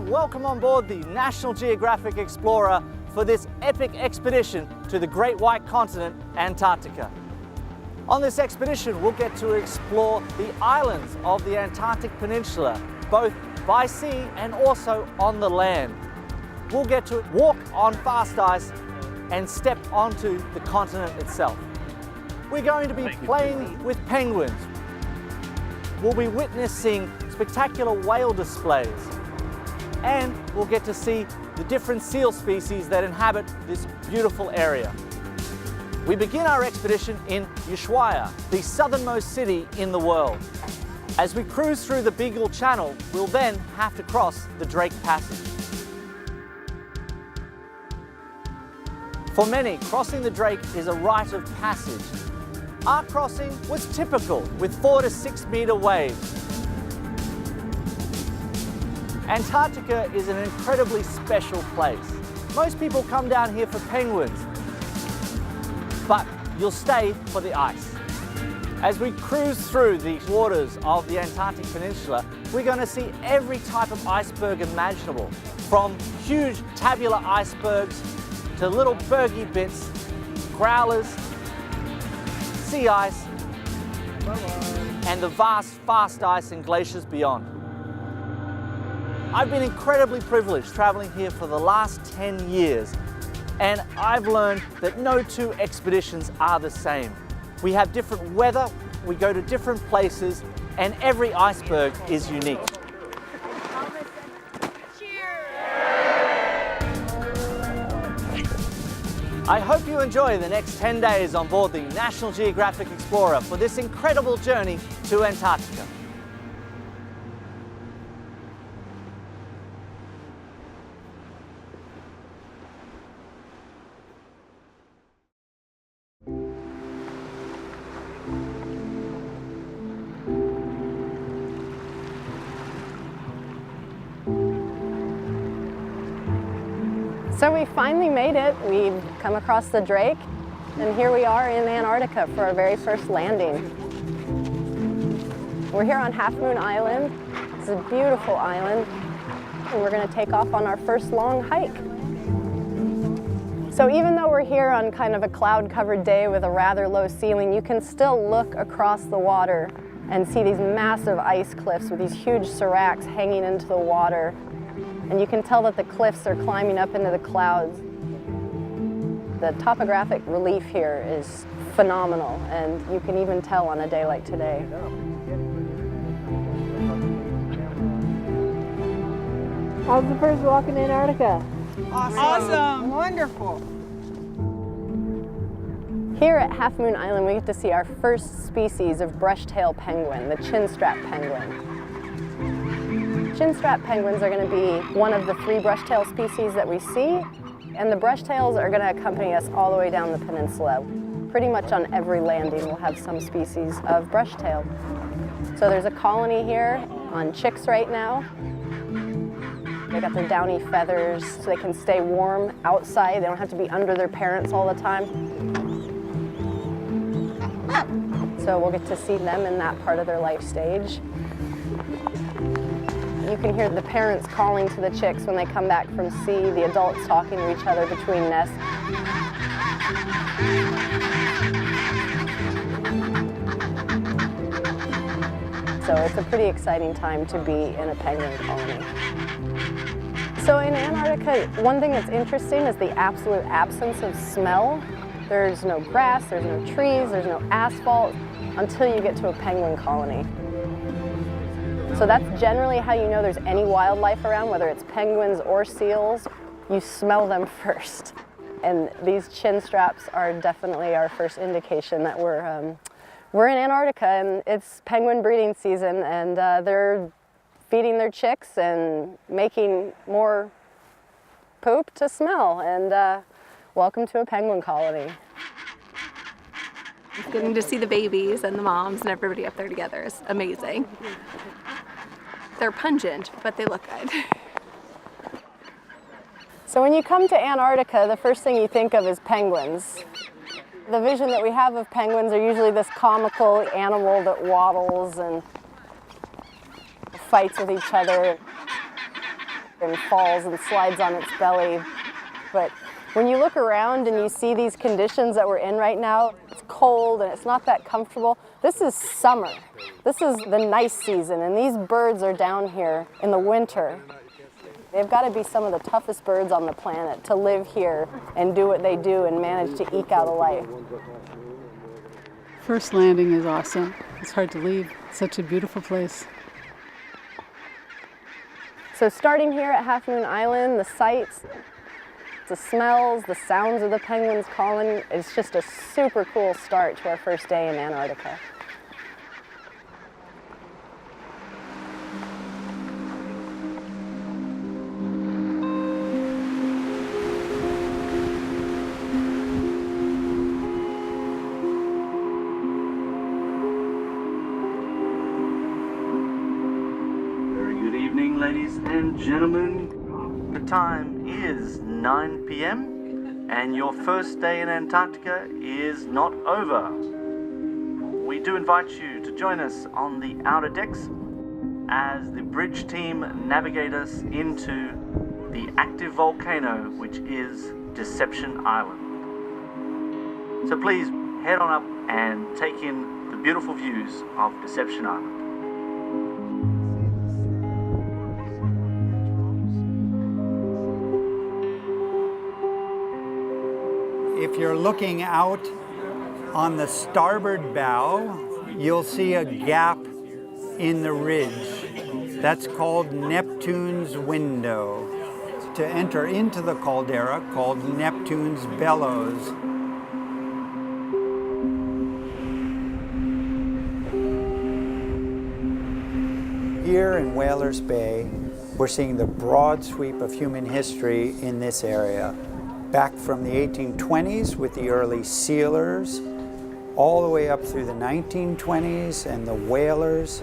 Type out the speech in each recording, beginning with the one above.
welcome on board the National Geographic Explorer for this epic expedition to the Great White Continent, Antarctica. On this expedition, we'll get to explore the islands of the Antarctic Peninsula, both by sea and also on the land. We'll get to walk on fast ice and step onto the continent itself. We're going to be playing with penguins. We'll be witnessing spectacular whale displays, and we'll get to see the different seal species that inhabit this beautiful area. We begin our expedition in Ushuaia, the southernmost city in the world. As we cruise through the Beagle Channel, we'll then have to cross the Drake Passage. For many, crossing the Drake is a rite of passage. Our crossing was typical, with 4 to 6 meter waves. Antarctica is an incredibly special place. Most people come down here for penguins, but you'll stay for the ice. As we cruise through the waters of the Antarctic Peninsula, we're going to see every type of iceberg imaginable, from huge tabular icebergs to little bergy bits, growlers, sea ice, and the vast, fast ice and glaciers beyond. I've been incredibly privileged traveling here for the last 10 years, and I've learned that no two expeditions are the same. We have different weather, we go to different places, and every iceberg is unique. I hope you enjoy the next 10 days on board the National Geographic Explorer for this incredible journey to Antarctica. So we finally made it. We've come across the Drake, and here we are in Antarctica for our very first landing. We're here on Half Moon Island. It's a beautiful island, and we're going to take off on our first long hike. So even though we're here on kind of a cloud-covered day with a rather low ceiling, you can still look across the water and see these massive ice cliffs with these huge seracs hanging into the water. And you can tell that the cliffs are climbing up into the clouds. The topographic relief here is phenomenal, and you can even tell on a day like today. How's the first walk in Antarctica? Awesome. Wonderful. Here at Half Moon Island, we get to see our first species of brush-tail penguin, the chinstrap penguin. Chinstrap penguins are going to be one of the 3 brush-tail species that we see, and the brush-tails are going to accompany us all the way down the peninsula. Pretty much on every landing we'll have some species of brush-tail. So there's a colony here on chicks right now. They got their downy feathers so they can stay warm outside. They don't have to be under their parents all the time. So we'll get to see them in that part of their life stage. You can hear the parents calling to the chicks when they come back from sea, the adults talking to each other between nests. So it's a pretty exciting time to be in a penguin colony. So in Antarctica, one thing that's interesting is the absolute absence of smell. There's no grass, there's no trees, there's no asphalt until you get to a penguin colony. So that's generally how you know there's any wildlife around, whether it's penguins or seals. You smell them first. And these chin straps are definitely our first indication that we're in Antarctica, and it's penguin breeding season, and they're feeding their chicks and making more poop to smell. And welcome to a penguin colony. Getting to see the babies and the moms and everybody up there together is amazing. They're pungent, but they look good. So when you come to Antarctica, the first thing you think of is penguins. The vision that we have of penguins are usually this comical animal that waddles and fights with each other. and falls and slides on its belly. But when you look around and you see these conditions that we're in right now, it's cold and it's not that comfortable. This is summer. This is the nice season, and these birds are down here in the winter. They've got to be some of the toughest birds on the planet to live here and do what they do and manage to eke out a life. First landing is awesome. It's hard to leave. It's such a beautiful place. So starting here at Half Moon Island, the sights, the smells, the sounds of the penguins calling, it's just a super cool start to our first day in Antarctica. Ladies and gentlemen, the time is 9 p.m. and your first day in Antarctica is not over. We do invite you to join us on the outer decks as the bridge team navigate us into the active volcano, which is Deception Island. So please head on up and take in the beautiful views of Deception Island. If you're looking out on the starboard bow, you'll see a gap in the ridge. That's called Neptune's window. To enter into the caldera, called Neptune's bellows. Here in Whalers Bay, we're seeing the broad sweep of human history in this area. Back from the 1820s with the early sealers, all the way up through the 1920s and the whalers,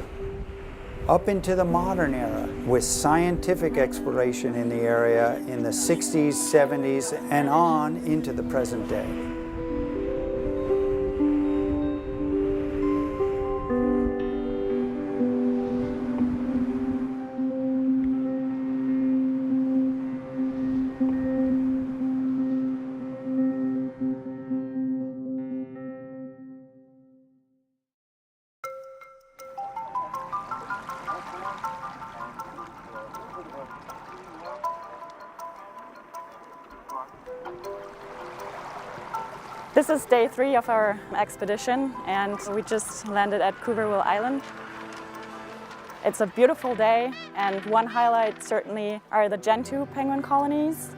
up into the modern era with scientific exploration in the area in the 60s, 70s, and on into the present day. This is day 3 of our expedition, and we just landed at Cuverville Island. It's a beautiful day, and one highlight certainly are the Gentoo penguin colonies.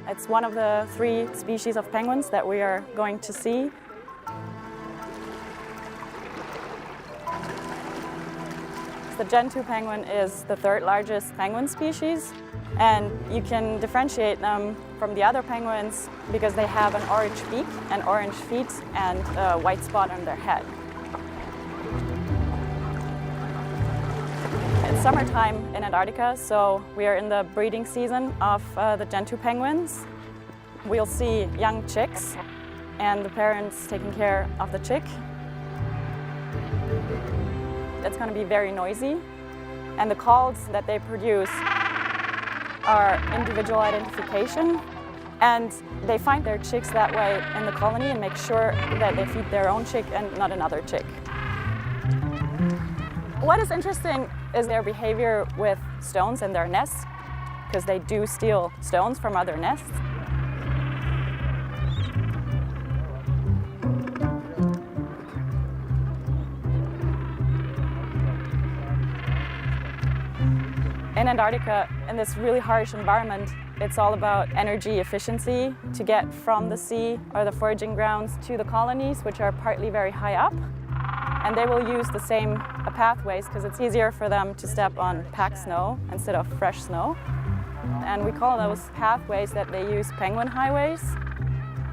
It's one of the 3 species of penguins that we are going to see. The Gentoo penguin is the 3rd largest penguin species, and you can differentiate them from the other penguins because they have an orange beak and orange feet and a white spot on their head. It's summertime in Antarctica, so we are in the breeding season of the Gentoo penguins. We'll see young chicks and the parents taking care of the chick. It's going to be very noisy, and the calls that they produce are individual identification, and they find their chicks that way in the colony and make sure that they feed their own chick and not another chick. What is interesting is their behavior with stones in their nests, because they do steal stones from other nests. In Antarctica, in this really harsh environment, it's all about energy efficiency to get from the sea or the foraging grounds to the colonies, which are partly very high up. And they will use the same pathways because it's easier for them to step on packed snow instead of fresh snow. And we call those pathways that they use penguin highways.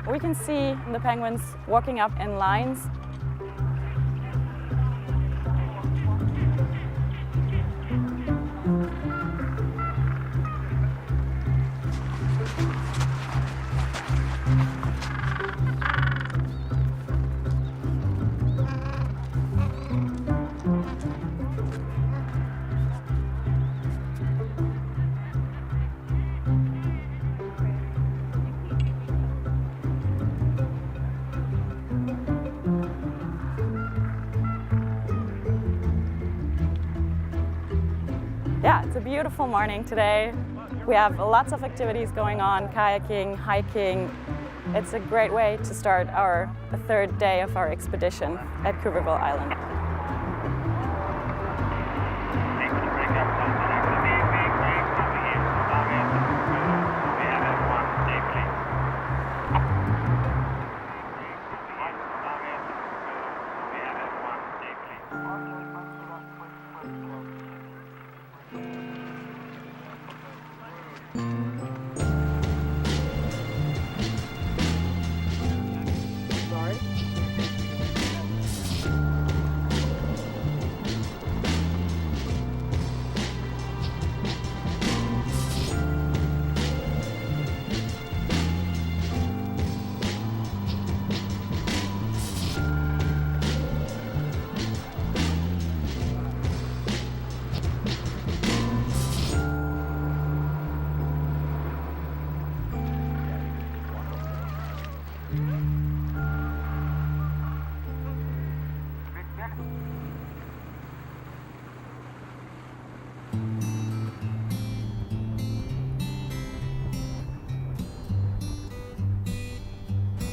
We can see the penguins walking up in lines. It's a beautiful morning today. We have lots of activities going on, kayaking, hiking. It's a great way to start the third day of our expedition at Cuberville Island.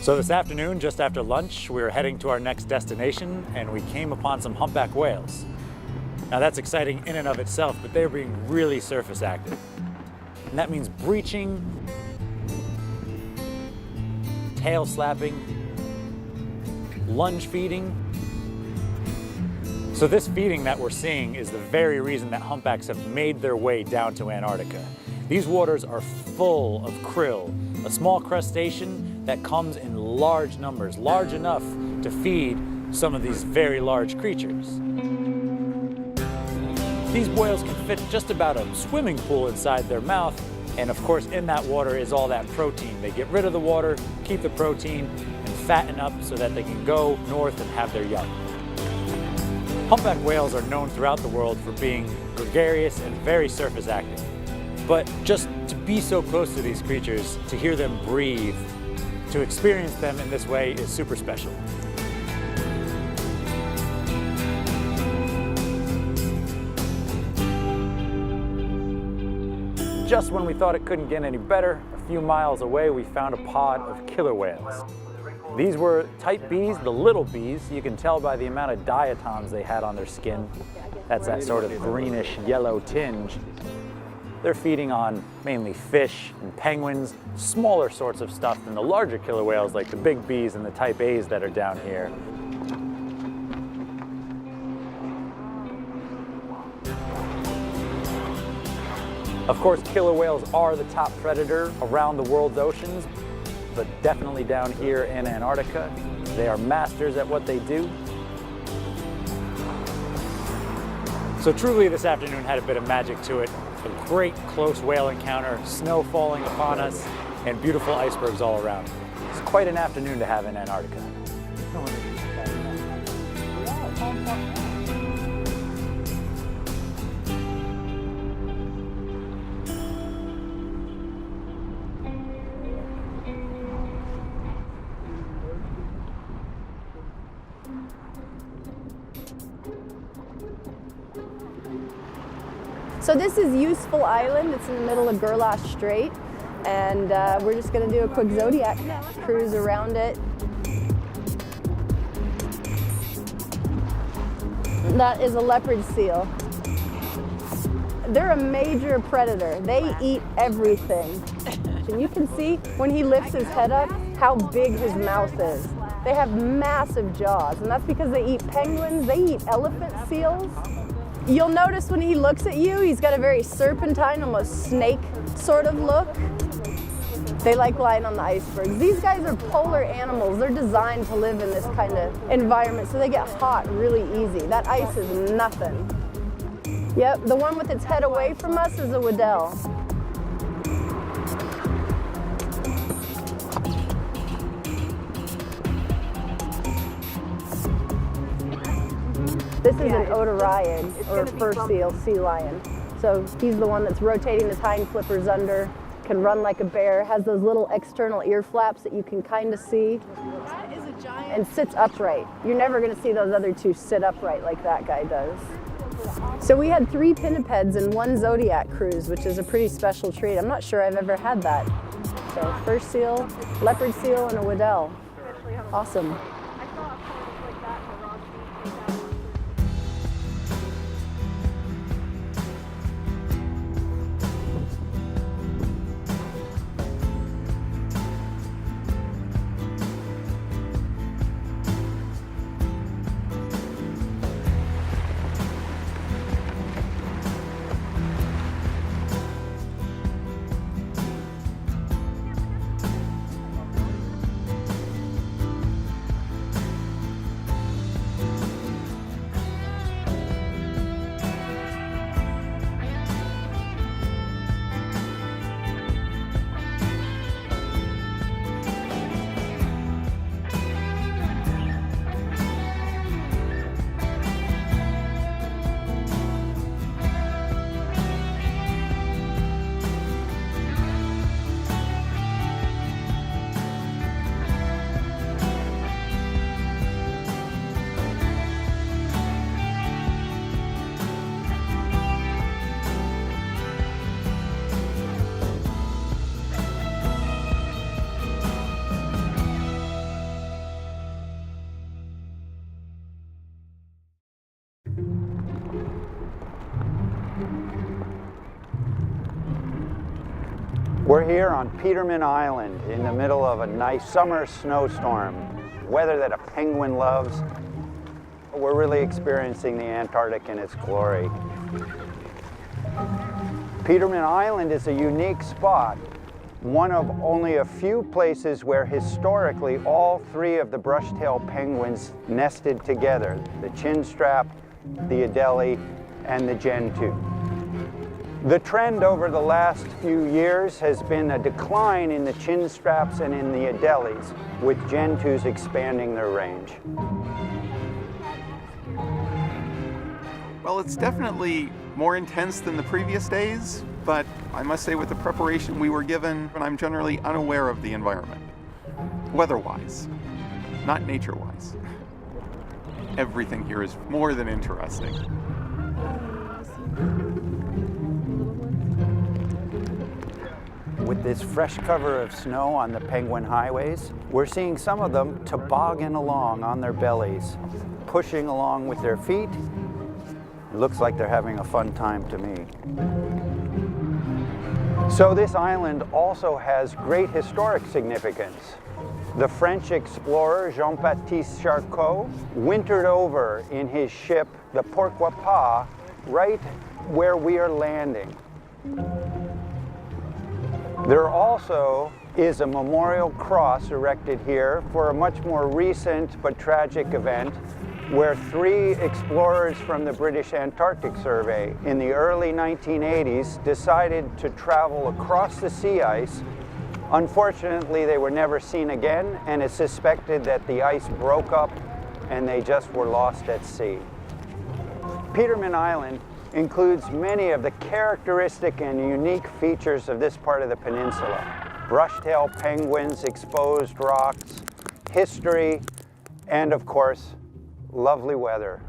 So this afternoon, just after lunch, we were heading to our next destination and we came upon some humpback whales. Now that's exciting in and of itself, but they're being really surface active. And that means breaching, tail slapping, lunge feeding. So this feeding that we're seeing is the very reason that humpbacks have made their way down to Antarctica. These waters are full of krill, a small crustacean that comes in large numbers, large enough to feed some of these very large creatures. These whales can fit just about a swimming pool inside their mouth, and of course in that water is all that protein. They get rid of the water, keep the protein, and fatten up so that they can go north and have their young. Humpback whales are known throughout the world for being gregarious and very surface active. But just to be so close to these creatures, to hear them breathe, to experience them in this way is super special. Just when we thought it couldn't get any better, a few miles away we found a pod of killer whales. These were type Bs, the little Bs. You can tell by the amount of diatoms they had on their skin. That's that sort of greenish yellow tinge. They're feeding on mainly fish and penguins, smaller sorts of stuff than the larger killer whales like the big Bs and the type As that are down here. Of course, killer whales are the top predator around the world's oceans, but definitely down here in Antarctica. They are masters at what they do. So truly this afternoon had a bit of magic to it. A great close whale encounter, snow falling upon us, and beautiful icebergs all around. It's quite an afternoon to have in Antarctica. So this is Useful Island. It's in the middle of Gerlache Strait, and we're just going to do a quick Zodiac cruise around it. That is a leopard seal. They're a major predator. They eat everything. And you can see when he lifts his head up how big his mouth is. They have massive jaws, and that's because they eat penguins, they eat elephant seals. You'll notice when he looks at you, he's got a very serpentine, almost snake sort of look. They like lying on the icebergs. These guys are polar animals. They're designed to live in this kind of environment, so they get hot really easy. That ice is nothing. Yep, the one with its head away from us is a Weddell. This is an Otariad, or fur seal, sea lion. So he's the one that's rotating his hind flippers under, can run like a bear, has those little external ear flaps that you can kind of see, and sits upright. You're never going to see those other two sit upright like that guy does. So we had 3 pinnipeds and 1 zodiac cruise, which is a pretty special treat. I'm not sure I've ever had that. So first seal, leopard seal, and a Waddell. Awesome. We're here on Peterman Island in the middle of a nice summer snowstorm, weather that a penguin loves. We're really experiencing the Antarctic in its glory. Peterman Island is a unique spot, one of only a few places where historically all 3 of the brush-tailed penguins nested together, the chinstrap, the Adelie, and the gentoo. The trend over the last few years has been a decline in the chinstraps and in the Adelies, with gentoos expanding their range. Well, it's definitely more intense than the previous days, but I must say with the preparation we were given, I'm generally unaware of the environment, weather-wise, not nature-wise. Everything here is more than interesting. With this fresh cover of snow on the penguin highways, we're seeing some of them toboggan along on their bellies, pushing along with their feet. It looks like they're having a fun time to me. So this island also has great historic significance. The French explorer Jean-Baptiste Charcot wintered over in his ship, the Pourquoi Pas, right where we are landing. There also is a memorial cross erected here for a much more recent but tragic event where 3 explorers from the British Antarctic Survey in the early 1980s decided to travel across the sea ice. Unfortunately, they were never seen again, and it's suspected that the ice broke up and they just were lost at sea. Peterman Island includes many of the characteristic and unique features of this part of the peninsula. Brush-tailed penguins, exposed rocks, history, and of course, lovely weather.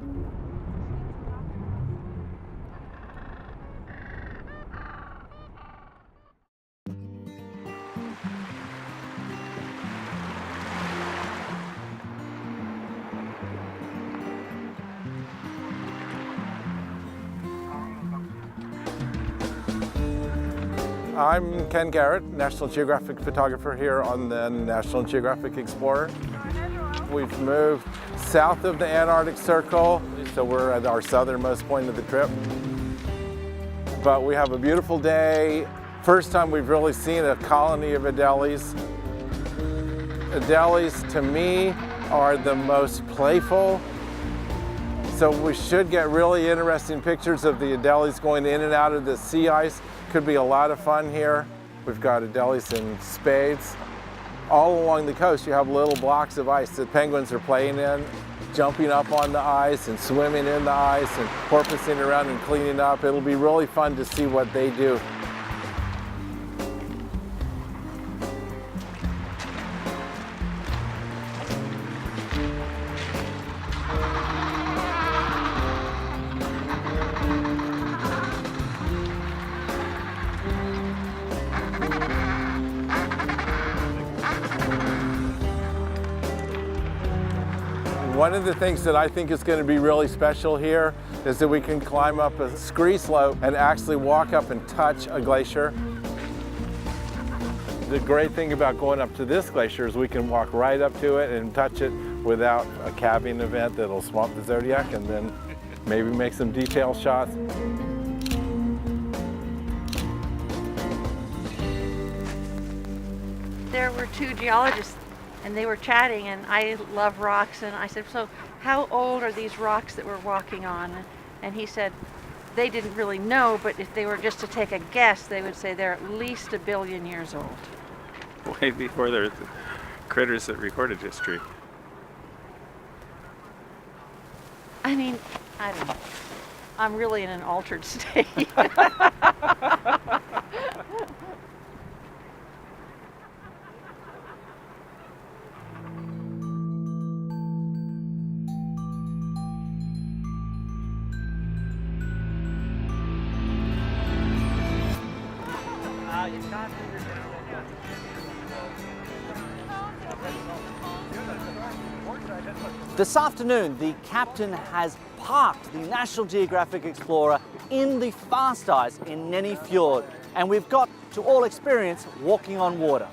I'm Ken Garrett, National Geographic photographer here on the National Geographic Explorer. We've moved south of the Antarctic Circle, so we're at our southernmost point of the trip. But we have a beautiful day. First time we've really seen a colony of Adelies. Adelies, to me, are the most playful. So we should get really interesting pictures of the Adelies going in and out of the sea ice. Could be a lot of fun here. We've got Adelies in spades. All along the coast you have little blocks of ice that penguins are playing in, jumping up on the ice and swimming in the ice and porpoising around and cleaning up. It'll be really fun to see what they do. One of the things that I think is going to be really special here is that we can climb up a scree slope and actually walk up and touch a glacier. The great thing about going up to this glacier is we can walk right up to it and touch it without a calving event that'll swamp the Zodiac, and then maybe make some detail shots. There were two geologists and they were chatting, and I love rocks, and I said, so how old are these rocks that we're walking on? And he said they didn't really know, but if they were just to take a guess, they would say they're at least 1 billion years old. Way before there were critters that recorded history. I mean, I don't know. I'm really in an altered state. This afternoon, the captain has parked the National Geographic Explorer in the fast ice in Nenny Fjord, and we've got to all experience walking on water.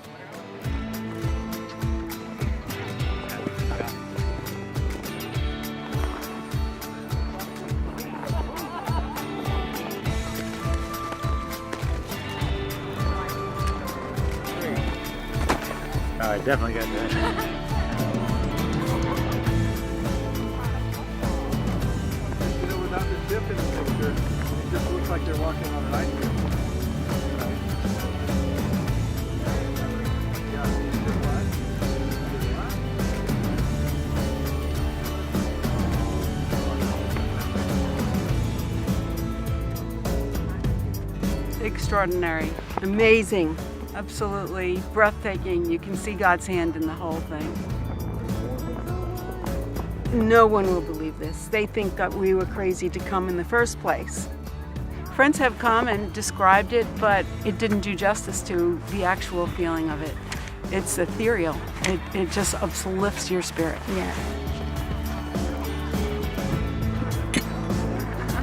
I definitely got that. Without the dip in the picture, it just looks like they're walking on an ice field. Extraordinary, amazing, absolutely breathtaking. You can see God's hand in the whole thing. No one will believe this. They think that we were crazy to come in the first place. Friends have come and described it, but it didn't do justice to the actual feeling of it. It's ethereal. It just uplifts your spirit. Yeah.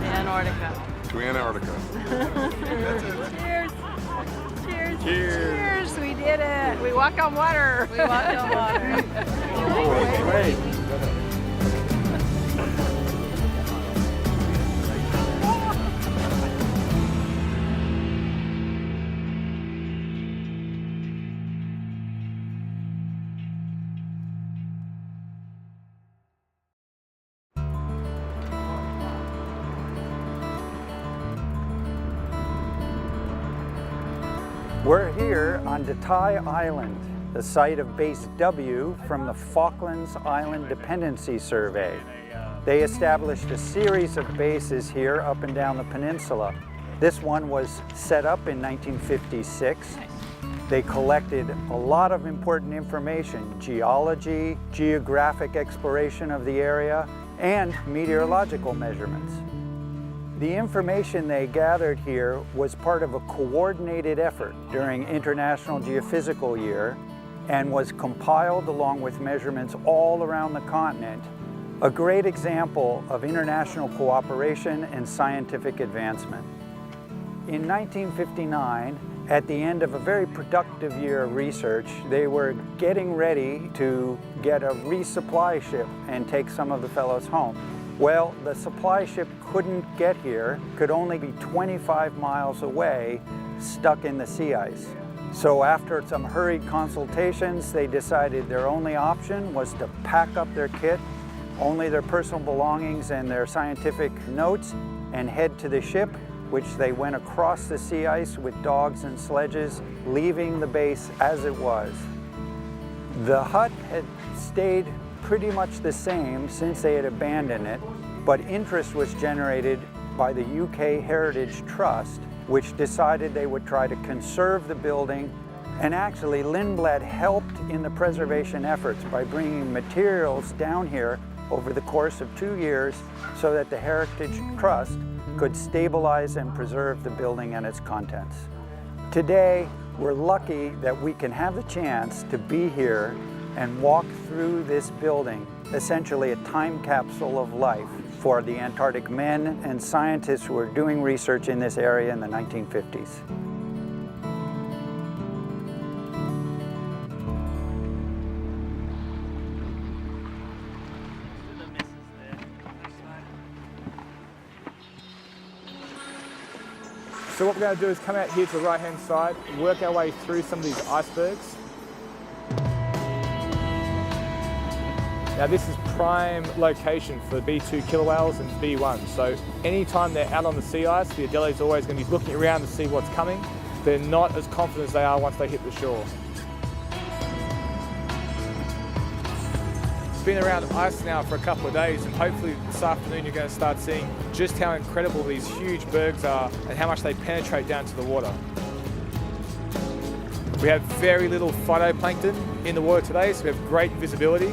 Antarctica. To Antarctica. Cheers. Cheers. Cheers. Cheers. We did it. We walked on water. We walked on water. Oh, great. We're here on Datai Island, the site of Base W from the Falklands Island Dependency Survey. They established a series of bases here up and down the peninsula. This one was set up in 1956. They collected a lot of important information: geology, geographic exploration of the area, and meteorological measurements. The information they gathered here was part of a coordinated effort during International Geophysical Year and was compiled along with measurements all around the continent, a great example of international cooperation and scientific advancement. In 1959, at the end of a very productive year of research, they were getting ready to get a resupply ship and take some of the fellows home. Well, the supply ship couldn't get here, could only be 25 miles away, stuck in the sea ice. So after some hurried consultations, they decided their only option was to pack up their kit, only their personal belongings and their scientific notes, and head to the ship, which they went across the sea ice with dogs and sledges, leaving the base as it was. The hut had stayed pretty much the same since they had abandoned it, but interest was generated by the UK Heritage Trust, which decided they would try to conserve the building, and actually Lindblad helped in the preservation efforts by bringing materials down here over the course of 2 years so that the Heritage Trust could stabilize and preserve the building and its contents. Today, we're lucky that we can have the chance to be here and walk through this building, essentially a time capsule of life for the Antarctic men and scientists who were doing research in this area in the 1950s. So what we're going to do is come out here to the right-hand side, work our way through some of these icebergs. Now this is prime location for B2 killer whales and B1. So anytime they're out on the sea ice, the Adelies are always going to be looking around to see what's coming. They're not as confident as they are once they hit the shore. Been around ice now for a couple of days, and hopefully this afternoon you're going to start seeing just how incredible these huge bergs are and how much they penetrate down to the water. We have very little phytoplankton in the water today, so we have great visibility,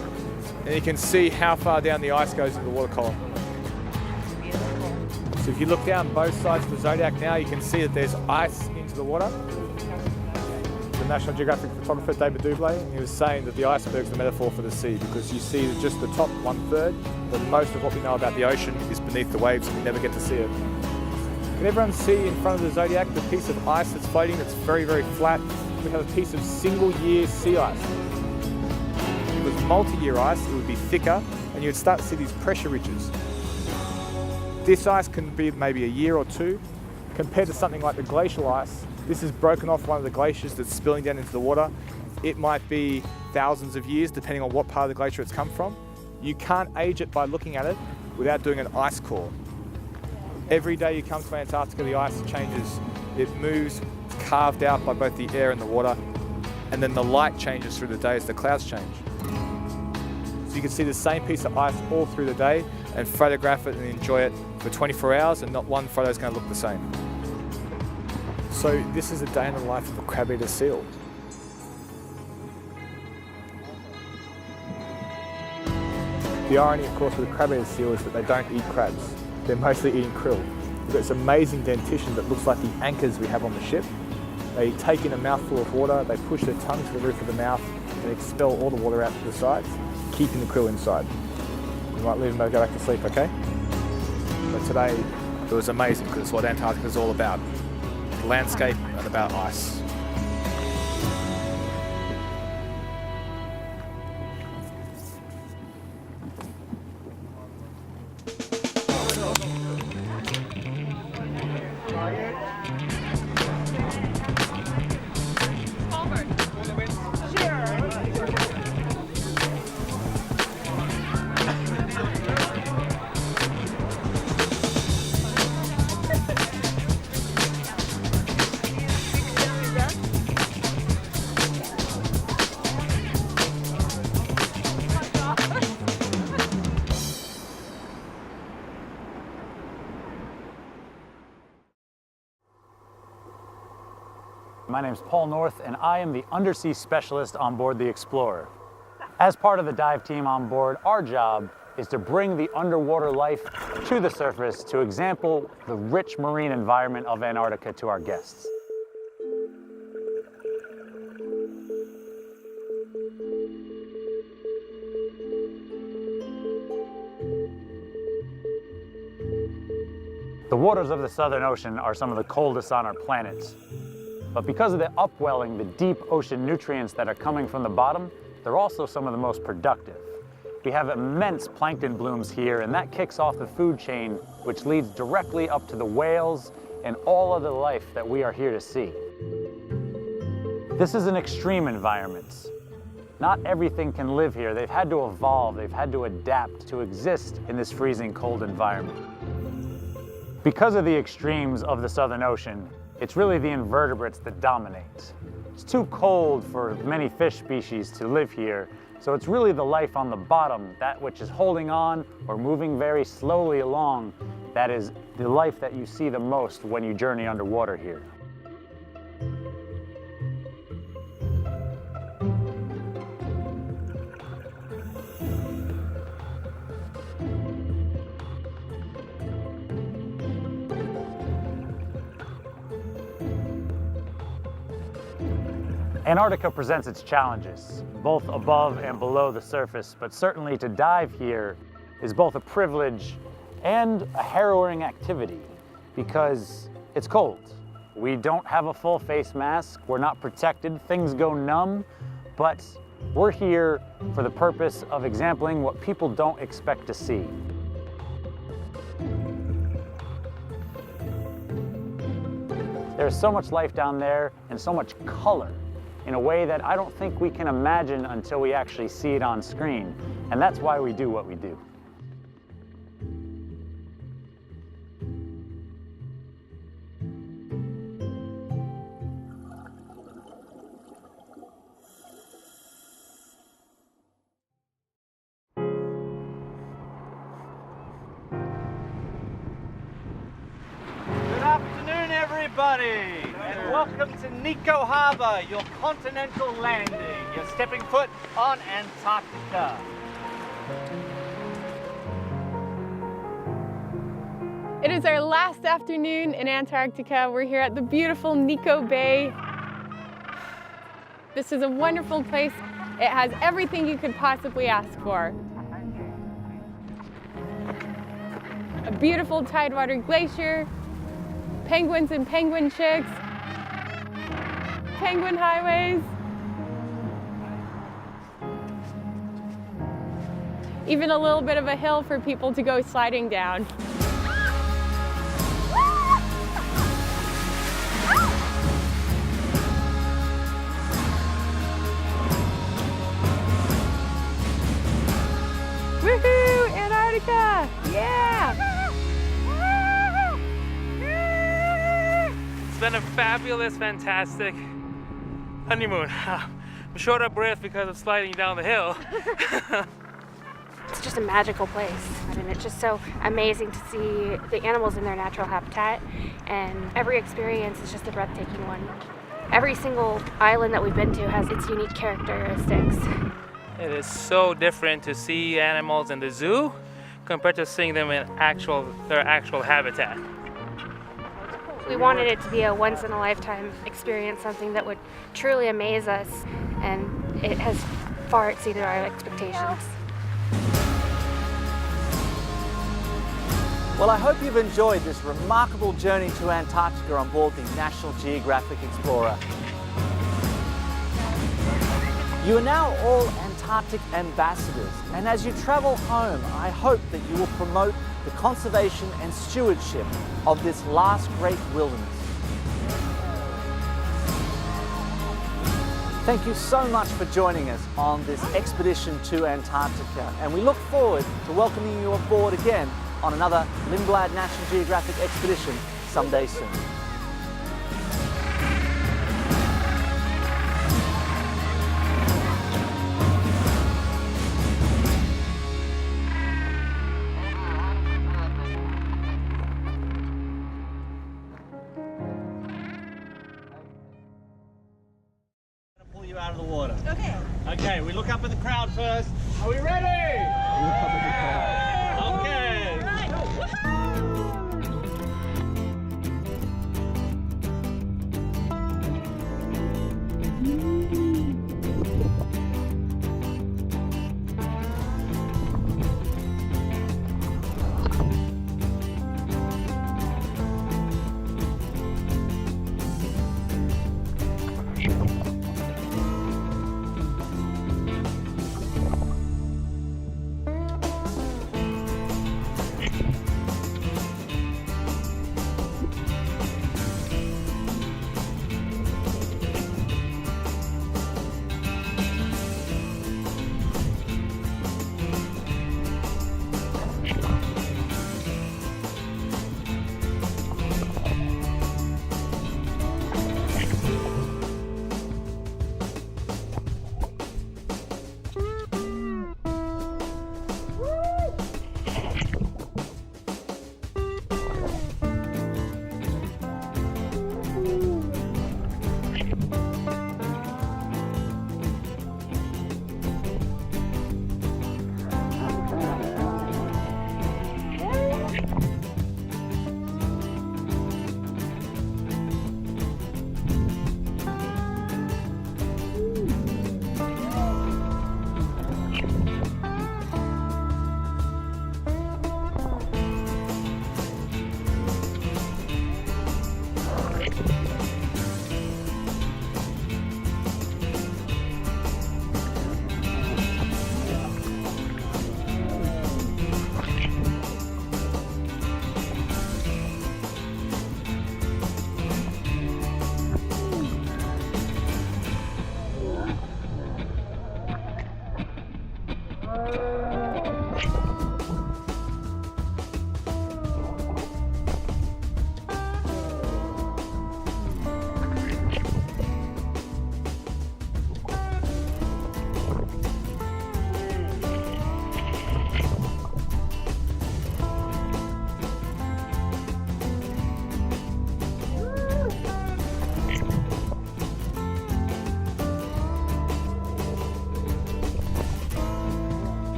and you can see how far down the ice goes into the water column. So if you look down both sides of the Zodiac now, you can see that there's ice into the water. The National Geographic photographer David Doublé, he was saying that the iceberg's the metaphor for the sea, because you see just the top 1/3, but most of what we know about the ocean is beneath the waves and we never get to see it. Can everyone see in front of the Zodiac the piece of ice that's floating that's very, very flat? We have a piece of single-year sea ice. If it was multi-year ice, it would be thicker and you would start to see these pressure ridges. This ice can be maybe a year or two, compared to something like the glacial ice. This is broken off one of the glaciers that's spilling down into the water. It might be thousands of years, depending on what part of the glacier it's come from. You can't age it by looking at it without doing an ice core. Every day you come to Antarctica, the ice changes. It moves, it's carved out by both the air and the water, and then the light changes through the day as the clouds change. So you can see the same piece of ice all through the day and photograph it and enjoy it for 24 hours, and not one photo is going to look the same. So this is a day in the life of a crab-eater seal. The irony, of course, with a crab-eater seal is that they don't eat crabs. They're mostly eating krill. They've got this amazing dentition that looks like the anchors we have on the ship. They take in a mouthful of water, they push their tongue to the roof of the mouth and expel all the water out to the sides, keeping the krill inside. You might leave them to go back to sleep, okay? But today, it was amazing because it's what Antarctica is all about. Landscape and about ice. My name is Paul North, and I am the undersea specialist on board the Explorer. As part of the dive team on board, our job is to bring the underwater life to the surface to example the rich marine environment of Antarctica to our guests. The waters of the Southern Ocean are some of the coldest on our planet. But because of the upwelling, the deep ocean nutrients that are coming from the bottom, they're also some of the most productive. We have immense plankton blooms here, and that kicks off the food chain, which leads directly up to the whales and all of the life that we are here to see. This is an extreme environment. Not everything can live here. They've had to evolve, they've had to adapt to exist in this freezing cold environment. Because of the extremes of the Southern Ocean, it's really the invertebrates that dominate. It's too cold for many fish species to live here, so it's really the life on the bottom, that which is holding on or moving very slowly along, that is the life that you see the most when you journey underwater here. Antarctica presents its challenges, both above and below the surface, but certainly to dive here is both a privilege and a harrowing activity because it's cold. We don't have a full face mask, we're not protected, things go numb, but we're here for the purpose of exempling what people don't expect to see. There's so much life down there and so much color in a way that I don't think we can imagine until we actually see it on screen. And that's why we do what we do. Good afternoon, everybody, and welcome to Nico Harbor, your continental landing. You're stepping foot on Antarctica. It is our last afternoon in Antarctica. We're here at the beautiful Nico Bay. This is a wonderful place. It has everything you could possibly ask for. A beautiful tidewater glacier, penguins and penguin chicks, penguin highways, even a little bit of a hill for people to go sliding down. Woohoo! Antarctica! Yeah! It's been a fabulous, fantastic honeymoon. I'm short of breath because of sliding down the hill. It's just a magical place. I mean, it's just so amazing to see the animals in their natural habitat, and every experience is just a breathtaking one. Every single island that we've been to has its unique characteristics. It is so different to see animals in the zoo compared to seeing them in their actual habitat. We wanted it to be a once-in-a-lifetime experience, something that would truly amaze us, and it has far exceeded our expectations. Well, I hope you've enjoyed this remarkable journey to Antarctica on board the National Geographic Explorer. You are now all Antarctic ambassadors, and as you travel home, I hope that you will promote the conservation and stewardship of this last great wilderness. Thank you so much for joining us on this expedition to Antarctica, and we look forward to welcoming you aboard again on another Lindblad National Geographic expedition someday soon. You out of the water. Okay. Okay, we look up at the crowd first. Are we ready? Look up at the crowd. Okay. Right.